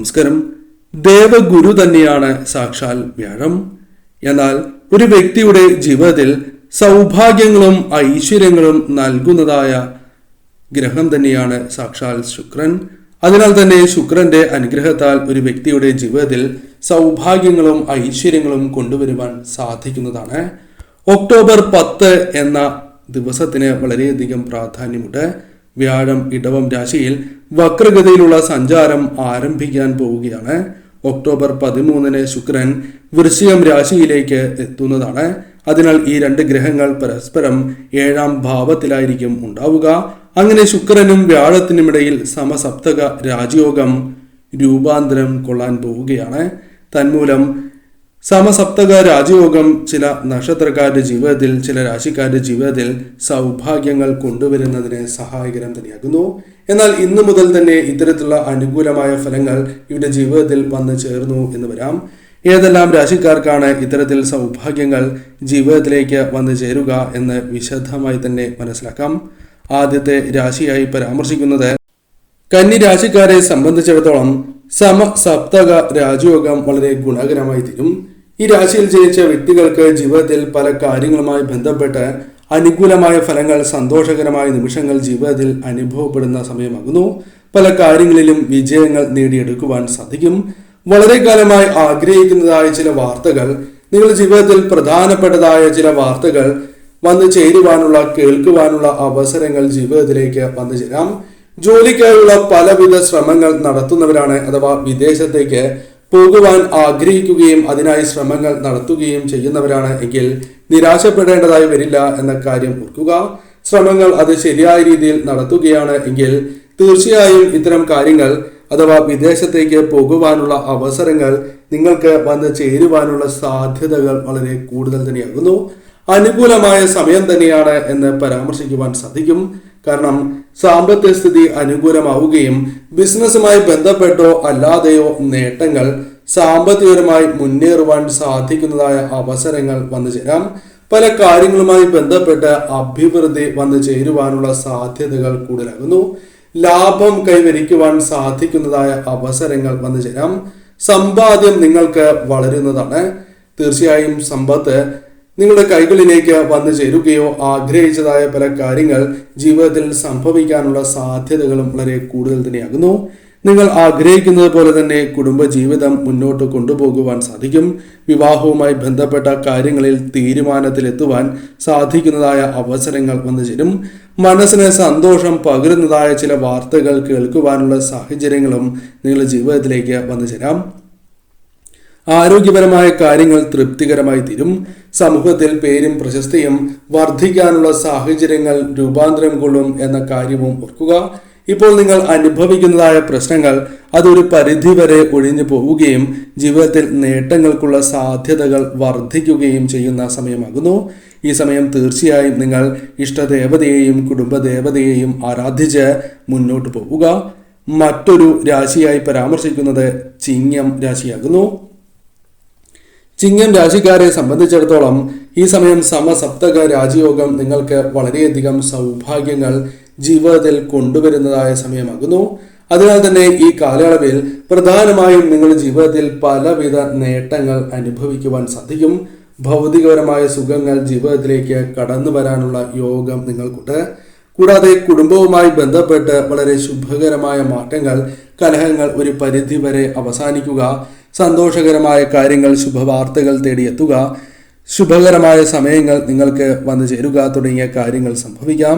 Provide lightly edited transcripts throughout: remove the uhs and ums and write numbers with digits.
നമസ്കാരം. ദേവഗുരു തന്നെയാണ് സാക്ഷാൽ വ്യാഴം. എന്നാൽ ഒരു വ്യക്തിയുടെ ജീവിതത്തിൽ സൗഭാഗ്യങ്ങളും ഐശ്വര്യങ്ങളും നൽകുന്നതായ ഗ്രഹം തന്നെയാണ് സാക്ഷാൽ ശുക്രൻ. അതിനാൽ തന്നെ ശുക്രന്റെ അനുഗ്രഹത്താൽ ഒരു വ്യക്തിയുടെ ജീവിതത്തിൽ സൗഭാഗ്യങ്ങളും ഐശ്വര്യങ്ങളും കൊണ്ടുവരുവാൻ സാധിക്കുന്നതാണ്. ഒക്ടോബർ 10 എന്ന ദിവസത്തിന് വളരെയധികം പ്രാധാന്യമുണ്ട്. വ്യാഴം ഇടവം രാശിയിൽ വക്രഗതിയിലുള്ള സഞ്ചാരം ആരംഭിക്കാൻ പോവുകയാണ്. ഒക്ടോബർ 13 ശുക്രൻ വൃശ്ചികം രാശിയിലേക്ക് എത്തുന്നതാണ്. അതിനാൽ ഈ രണ്ട് ഗ്രഹങ്ങൾ പരസ്പരം 7ാം ഭാവത്തിലായിരിക്കും ഉണ്ടാവുക. അങ്ങനെ ശുക്രനും വ്യാഴത്തിനുമിടയിൽ സമസപ്തക രാജയോഗം രൂപാന്തരം കൊള്ളാൻ പോവുകയാണ്. തന്മൂലം സമസപ്തക രാജയോഗം ചില നക്ഷത്രക്കാരുടെ ജീവിതത്തിൽ, ചില രാശിക്കാരുടെ ജീവിതത്തിൽ സൗഭാഗ്യങ്ങൾ കൊണ്ടുവരുന്നതിന് സഹായകരം തന്നെയാകുന്നു. എന്നാൽ ഇന്നു മുതൽ തന്നെ ഇത്തരത്തിലുള്ള അനുകൂലമായ ഫലങ്ങൾ ഇവരുടെ ജീവിതത്തിൽ വന്നു ചേർന്നു എന്ന് വരാം. ഏതെല്ലാം രാശിക്കാർക്കാണ് ഇത്തരത്തിൽ സൗഭാഗ്യങ്ങൾ ജീവിതത്തിലേക്ക് വന്നു ചേരുക എന്ന് വിശദമായി തന്നെ മനസ്സിലാക്കാം. ആദ്യത്തെ രാശിയായി പരാമർശിക്കുന്നത് കന്നി രാശിക്കാരെ സംബന്ധിച്ചിടത്തോളം സമസപ്തക രാജയോഗം വളരെ ഗുണകരമായി തീരും. ഈ രാശിയിൽ ജനിച്ച വ്യക്തികൾക്ക് ജീവിതത്തിൽ പല കാര്യങ്ങളുമായി ബന്ധപ്പെട്ട് അനുകൂലമായ ഫലങ്ങൾ, സന്തോഷകരമായ നിമിഷങ്ങൾ ജീവിതത്തിൽ അനുഭവപ്പെടുന്ന സമയമാകുന്നു. പല കാര്യങ്ങളിലും വിജയങ്ങൾ നേടിയെടുക്കുവാൻ സാധിക്കും. വളരെ കാലമായി ആഗ്രഹിക്കുന്നതായ ചില വാർത്തകൾ, നിങ്ങളുടെ ജീവിതത്തിൽ പ്രധാനപ്പെട്ടതായ ചില വാർത്തകൾ വന്നു ചേരുവാനുള്ള, കേൾക്കുവാനുള്ള അവസരങ്ങൾ ജീവിതത്തിലേക്ക് വന്നു ചേരാം. ജോലിക്കായുള്ള പലവിധ ശ്രമങ്ങൾ നടത്തുന്നവരാണ് അഥവാ വിദേശത്തേക്ക് പോകുവാൻ ആഗ്രഹിക്കുകയും അതിനായി ശ്രമങ്ങൾ നടത്തുകയും ചെയ്യുന്നവരാണ് എങ്കിൽ നിരാശപ്പെടേണ്ടതായി വരില്ല എന്ന കാര്യം ഓർക്കുക. ശ്രമങ്ങൾ അത് ശരിയായ രീതിയിൽ നടത്തുകയാണ് എങ്കിൽ തീർച്ചയായും ഇത്തരം കാര്യങ്ങൾ അഥവാ വിദേശത്തേക്ക് പോകുവാനുള്ള അവസരങ്ങൾ നിങ്ങൾക്ക് വന്ന് ചേരുവാനുള്ള സാധ്യതകൾ വളരെ കൂടുതൽ തന്നെയാകുന്നു. അനുകൂലമായ സമയം തന്നെയാണ് എന്ന് പരാമർശിക്കുവാൻ സാധിക്കും. കാരണം സാമ്പത്തിക സ്ഥിതി അനുകൂലമാവുകയും ബിസിനസ്സുമായി ബന്ധപ്പെട്ടോ അല്ലാതെയോ നേട്ടങ്ങൾ, സാമ്പത്തികപരമായി മുന്നേറുവാൻ സാധിക്കുന്നതായ അവസരങ്ങൾ വന്നു ചേരാം. പല കാര്യങ്ങളുമായി ബന്ധപ്പെട്ട് അഭിവൃദ്ധി വന്നു ചേരുവാനുള്ള സാധ്യതകൾ കൂടുതലാകുന്നു. ലാഭം കൈവരിക്കുവാൻ സാധിക്കുന്നതായ അവസരങ്ങൾ വന്നു ചേരാം. സമ്പാദ്യം നിങ്ങൾക്ക് വളരുന്നതാണ്. തീർച്ചയായും സമ്പത്ത് നിങ്ങളുടെ കൈകളിലേക്ക് വന്നു ചേരുകയോ ആഗ്രഹിച്ചതായ പല കാര്യങ്ങൾ ജീവിതത്തിൽ സംഭവിക്കാനുള്ള സാധ്യതകളും വളരെ കൂടുതൽ തന്നെയാകുന്നു. നിങ്ങൾ ആഗ്രഹിക്കുന്നത് പോലെ തന്നെ കുടുംബജീവിതം മുന്നോട്ട് കൊണ്ടുപോകുവാൻ സാധിക്കും. വിവാഹവുമായി ബന്ധപ്പെട്ട കാര്യങ്ങളിൽ തീരുമാനത്തിലെത്തുവാൻ സാധിക്കുന്നതായ അവസരങ്ങൾ വന്നു ചേരും. മനസ്സിന് സന്തോഷം പകരുന്നതായ ചില വാർത്തകൾ കേൾക്കുവാനുള്ള സാഹചര്യങ്ങളും നിങ്ങളുടെ ജീവിതത്തിലേക്ക് വന്നു ചേരാം. ആരോഗ്യപരമായ കാര്യങ്ങൾ തൃപ്തികരമായി തീരും. സമൂഹത്തിൽ പേരും പ്രശസ്തിയും വർദ്ധിക്കാനുള്ള സാഹചര്യങ്ങൾ രൂപാന്തരം കൊള്ളും എന്ന കാര്യവും ഓർക്കുക. ഇപ്പോൾ നിങ്ങൾ അനുഭവിക്കുന്നതായ പ്രശ്നങ്ങൾ അതൊരു പരിധിവരെ ഒഴിഞ്ഞു പോവുകയും ജീവിതത്തിൽ നേട്ടങ്ങൾക്കുള്ള സാധ്യതകൾ വർദ്ധിക്കുകയും ചെയ്യുന്ന സമയമാകുന്നു. ഈ സമയം തീർച്ചയായും നിങ്ങൾ ഇഷ്ടദേവതയെയും കുടുംബദേവതയെയും ആരാധിച്ച് മുന്നോട്ട് പോവുക. മറ്റൊരു രാശിയായി പരാമർശിക്കുന്നത് ചിങ്ങം രാശിയാകുന്നു. ചിങ്ങം രാശിക്കാരെ സംബന്ധിച്ചിടത്തോളം ഈ സമയം സമസപ്തക രാജയോഗം നിങ്ങൾക്ക് വളരെയധികം സൗഭാഗ്യങ്ങൾ ജീവിതത്തിൽ കൊണ്ടുവരുന്നതായ സമയമാകുന്നു. അതിനാൽ തന്നെ ഈ കാലയളവിൽ പ്രധാനമായും നിങ്ങളുടെ ജീവിതത്തിൽ പലവിധ നേട്ടങ്ങൾ അനുഭവിക്കുവാൻ സാധിക്കും. ഭൗതികപരമായ സുഖങ്ങൾ ജീവിതത്തിലേക്ക് കടന്നു വരാനുള്ള യോഗം നിങ്ങൾക്കുണ്ട്. കൂടാതെ കുടുംബവുമായി ബന്ധപ്പെട്ട് വളരെ ശുഭകരമായ മാറ്റങ്ങൾ, കലഹങ്ങൾ ഒരു പരിധിവരെ അവസാനിക്കുക, സന്തോഷകരമായ കാര്യങ്ങൾ, ശുഭവാർത്തകൾ തേടിയെത്തുക, ശുഭകരമായ സമയങ്ങൾ നിങ്ങൾക്ക് വന്നു ചേരുക തുടങ്ങിയ കാര്യങ്ങൾ സംഭവിക്കാം.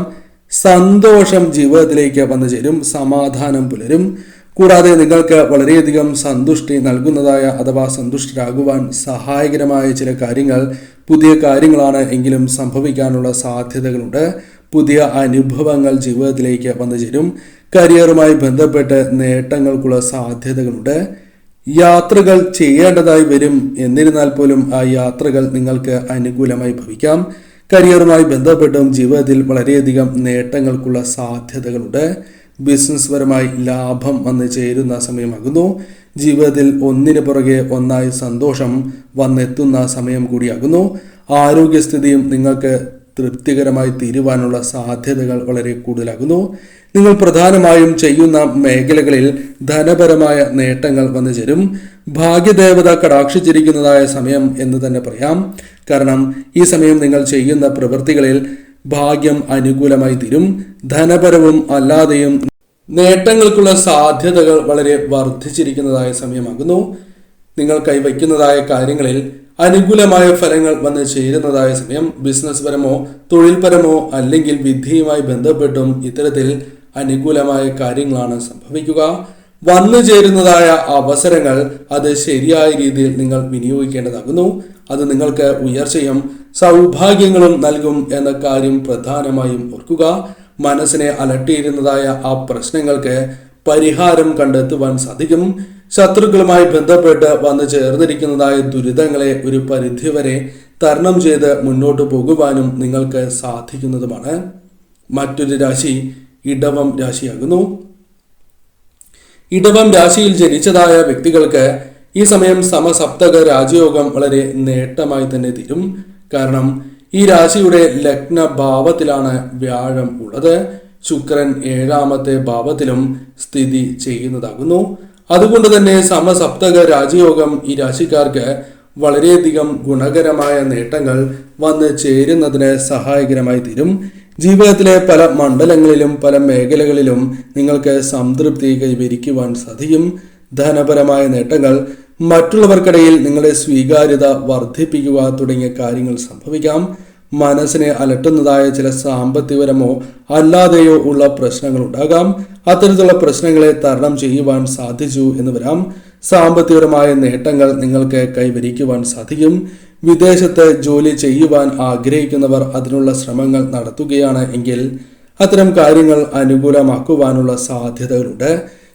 സന്തോഷം ജീവിതത്തിലേക്ക് വന്നു ചേരും. സമാധാനം പുലരും. കൂടാതെ നിങ്ങൾക്ക് വളരെയധികം സന്തുഷ്ടി നൽകുന്നതായ അഥവാ സന്തുഷ്ടരാകുവാൻ സഹായകരമായ ചില കാര്യങ്ങൾ, പുതിയ കാര്യങ്ങളാണ് എങ്കിലും സംഭവിക്കാനുള്ള സാധ്യതകളുണ്ട്. പുതിയ അനുഭവങ്ങൾ ജീവിതത്തിലേക്ക് വന്നു ചേരും. കരിയറുമായി ബന്ധപ്പെട്ട് നേട്ടങ്ങൾക്കുള്ള സാധ്യതകളുണ്ട്. യാത്രകൾ ചെയ്യേണ്ടതായി വരും. എന്നിരുന്നാൽ പോലും ആ യാത്രകൾ നിങ്ങൾക്ക് അനുകൂലമായി ഭവിക്കാം. കരിയറുമായി ബന്ധപ്പെട്ടും ജീവിതത്തിൽ വളരെയധികം നേട്ടങ്ങൾക്കുള്ള സാധ്യതകളുണ്ട്. ബിസിനസ് പരമായി ലാഭം വന്നു ചേരുന്ന സമയമാകുന്നു. ജീവിതത്തിൽ ഒന്നിനു പുറകെ ഒന്നായി സന്തോഷം വന്നെത്തുന്ന സമയം കൂടിയാകുന്നു. ആരോഗ്യസ്ഥിതിയും നിങ്ങൾക്ക് തൃപ്തികരമായി തീരുവാനുള്ള സാധ്യതകൾ വളരെ കൂടുതലാകുന്നു. നിങ്ങൾ പ്രധാനമായും ചെയ്യുന്ന മേഖലകളിൽ ധനപരമായ നേട്ടങ്ങൾ വന്നു ചേരും. ഭാഗ്യദേവത കടാക്ഷിച്ചിരിക്കുന്നതായ സമയം എന്ന് തന്നെ പറയാം. കാരണം ഈ സമയം നിങ്ങൾ ചെയ്യുന്ന പ്രവൃത്തികളിൽ ഭാഗ്യം അനുകൂലമായി തീരും. ധനപരവും അല്ലാതെയും നേട്ടങ്ങൾക്കുള്ള സാധ്യതകൾ വളരെ വർദ്ധിച്ചിരിക്കുന്നതായ സമയമാകുന്നു. നിങ്ങൾ കൈവയ്ക്കുന്നതായ കാര്യങ്ങളിൽ അനുകൂലമായ ഫലങ്ങൾ വന്ന് ചേരുന്നതായ സമയം. ബിസിനസ് പരമോ തൊഴിൽപരമോ അല്ലെങ്കിൽ വിദ്യയുമായി ബന്ധപ്പെട്ടും ഇത്തരത്തിൽ അനുകൂലമായ കാര്യങ്ങളാണ് സംഭവിക്കുക. വന്നു ചേരുന്നതായ അവസരങ്ങൾ അത് ശരിയായ രീതിയിൽ നിങ്ങൾ വിനിയോഗിക്കേണ്ടതാകുന്നു. അത് നിങ്ങൾക്ക് ഉയർച്ചയും സൗഭാഗ്യങ്ങളും നൽകും എന്ന കാര്യം പ്രധാനമായും ഓർക്കുക. മനസ്സിനെ അലട്ടിയിരുന്നതായ ആ പ്രശ്നങ്ങൾക്ക് പരിഹാരം കണ്ടെത്തുവാൻ സാധിക്കും. ശത്രുക്കളുമായി ബന്ധപ്പെട്ട് വന്നു ചേർന്നിരിക്കുന്നതായ ദുരിതങ്ങളെ ഒരു പരിധിവരെ തരണം ചെയ്ത് മുന്നോട്ട് പോകുവാനും നിങ്ങൾക്ക് സാധിക്കുന്നതുമാണ്. മറ്റൊരു രാശി ഇടവം രാശിയാകുന്നു. ഇടവം രാശിയിൽ ജനിച്ചതായ വ്യക്തികൾക്ക് ഈ സമയം സമസപ്തക രാജയോഗം വളരെ നേട്ടമായി തന്നെ തീരും. കാരണം ഈ രാശിയുടെ ലഗ്ന ഭാവത്തിലാണ് വ്യാഴം ഉള്ളത്. ശുക്രൻ 7ാമത്തെ ഭാവത്തിലും സ്ഥിതി ചെയ്യുന്നതാകുന്നു. അതുകൊണ്ട് തന്നെ സമസപ്തക രാജയോഗം ഈ രാശിക്കാർക്ക് വളരെയധികം ഗുണകരമായ നേട്ടങ്ങൾ വന്ന് ചേരുന്നതിന് സഹായകരമായി തീരും. ജീവിതത്തിലെ പല മണ്ഡലങ്ങളിലും പല മേഖലകളിലും നിങ്ങൾക്ക് സംതൃപ്തി കൈവരിക്കുവാൻ സാധിക്കും. ധനപരമായ നേട്ടങ്ങൾ, മറ്റുള്ളവർക്കിടയിൽ നിങ്ങളുടെ സ്വീകാര്യത വർദ്ധിപ്പിക്കുക തുടങ്ങിയ കാര്യങ്ങൾ സംഭവിക്കാം. മനസ്സിനെ അലട്ടുന്നതായ ചില സാമ്പത്തികപരമോ അല്ലാതെയോ ഉള്ള പ്രശ്നങ്ങൾ ഉണ്ടാകാം. അത്തരത്തിലുള്ള പ്രശ്നങ്ങളെ തരണം ചെയ്യുവാൻ സാധിച്ചു എന്ന് വരാം. സാമ്പത്തികപരമായ നേട്ടങ്ങൾ നിങ്ങൾക്ക് കൈവരിക്കുവാൻ സാധിക്കും. വിദേശത്ത് ജോലി ചെയ്യുവാൻ ആഗ്രഹിക്കുന്നവർ അതിനുള്ള ശ്രമങ്ങൾ നടത്തുകയാണ് എങ്കിൽ അത്തരം കാര്യങ്ങൾ അനുകൂലമാക്കുവാനുള്ള സാധ്യതകളുണ്ട്.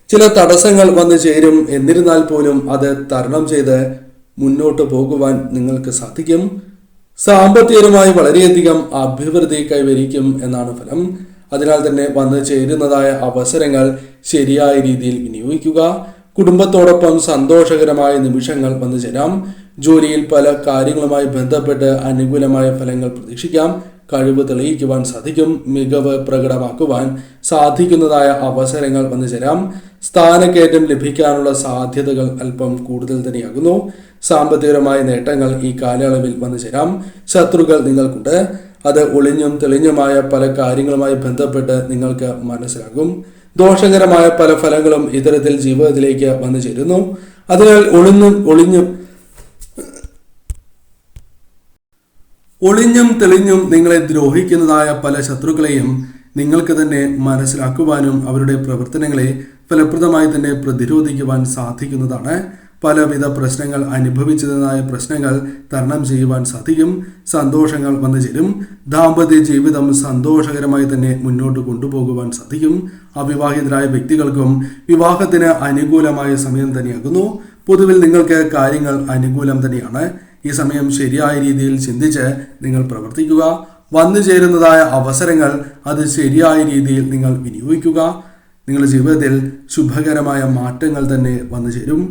ചില തടസ്സങ്ങൾ വന്നു ചേരും. എന്നിരുന്നാൽ പോലും അത് തരണം ചെയ്ത് മുന്നോട്ട് പോകുവാൻ നിങ്ങൾക്ക് സാധിക്കും. സാമ്പത്തികപരമായി വളരെയധികം അഭിവൃദ്ധി കൈവരിക്കും എന്നാണ് ഫലം. അതിനാൽ തന്നെ വന്നു ചേരുന്നതായ അവസരങ്ങൾ ശരിയായ രീതിയിൽ വിനിയോഗിക്കുക. കുടുംബത്തോടൊപ്പം സന്തോഷകരമായ നിമിഷങ്ങൾ വന്നു ചേരാം. ജോലിയിൽ പല കാര്യങ്ങളുമായി ബന്ധപ്പെട്ട് അനുകൂലമായ ഫലങ്ങൾ പ്രതീക്ഷിക്കാം. കഴിവ് തെളിയിക്കുവാൻ സാധിക്കും. മികവ് പ്രകടമാക്കുവാൻ സാധിക്കുന്നതായ അവസരങ്ങൾ വന്നു ചേരാം. സ്ഥാനക്കയറ്റം ലഭിക്കാനുള്ള സാധ്യതകൾ അല്പം കൂടുതൽ തന്നെയാകുന്നു. സാമ്പത്തികപരമായ നേട്ടങ്ങൾ ഈ കാലയളവിൽ വന്നു ചേരാം. ശത്രുക്കൾ നിങ്ങൾക്കുണ്ട്. അത് ഒളിഞ്ഞും തെളിഞ്ഞുമായ പല കാര്യങ്ങളുമായി ബന്ധപ്പെട്ട് നിങ്ങൾക്ക് മനസ്സിലാകും. ദോഷകരമായ പല ഫലങ്ങളും ഇത്തരത്തിൽ ജീവിതത്തിലേക്ക് വന്നു ചേരുന്നു. അതിനാൽ ഒളിഞ്ഞും തെളിഞ്ഞും നിങ്ങളെ ദ്രോഹിക്കുന്നതായ പല ശത്രുക്കളെയും നിങ്ങൾക്ക് തന്നെ മനസ്സിലാക്കുവാനും അവരുടെ പ്രവർത്തനങ്ങളെ ഫലപ്രദമായി തന്നെ പ്രതിരോധിക്കുവാൻ സാധിക്കുന്നതാണ്. പലവിധ പ്രശ്നങ്ങൾ അനുഭവിച്ചതായ പ്രശ്നങ്ങൾ തരണം ചെയ്യുവാൻ സാധിക്കും. സന്തോഷങ്ങൾ വന്നു ചേരും. ദാമ്പത്യ ജീവിതം സന്തോഷകരമായി തന്നെ മുന്നോട്ട് കൊണ്ടുപോകുവാൻ സാധിക്കും. അവിവാഹിതരായ വ്യക്തികൾക്കും വിവാഹത്തിന് അനുകൂലമായ സമയം തന്നെയാകുന്നു. പൊതുവിൽ നിങ്ങൾക്ക് കാര്യങ്ങൾ അനുകൂലം തന്നെയാണ്. ഈ സമയം ശരിയായ രീതിയിൽ ചിന്തിച്ച് നിങ്ങൾ പ്രവർത്തിക്കുക. വന്നു ചേരുന്നതായ അവസരങ്ങൾ അത് ശരിയായ രീതിയിൽ നിങ്ങൾ വിനിയോഗിക്കുക. നിങ്ങളുടെ ജീവിതത്തിൽ ശുഭകരമായ മാറ്റങ്ങൾ തന്നെ വന്നു ചേരും.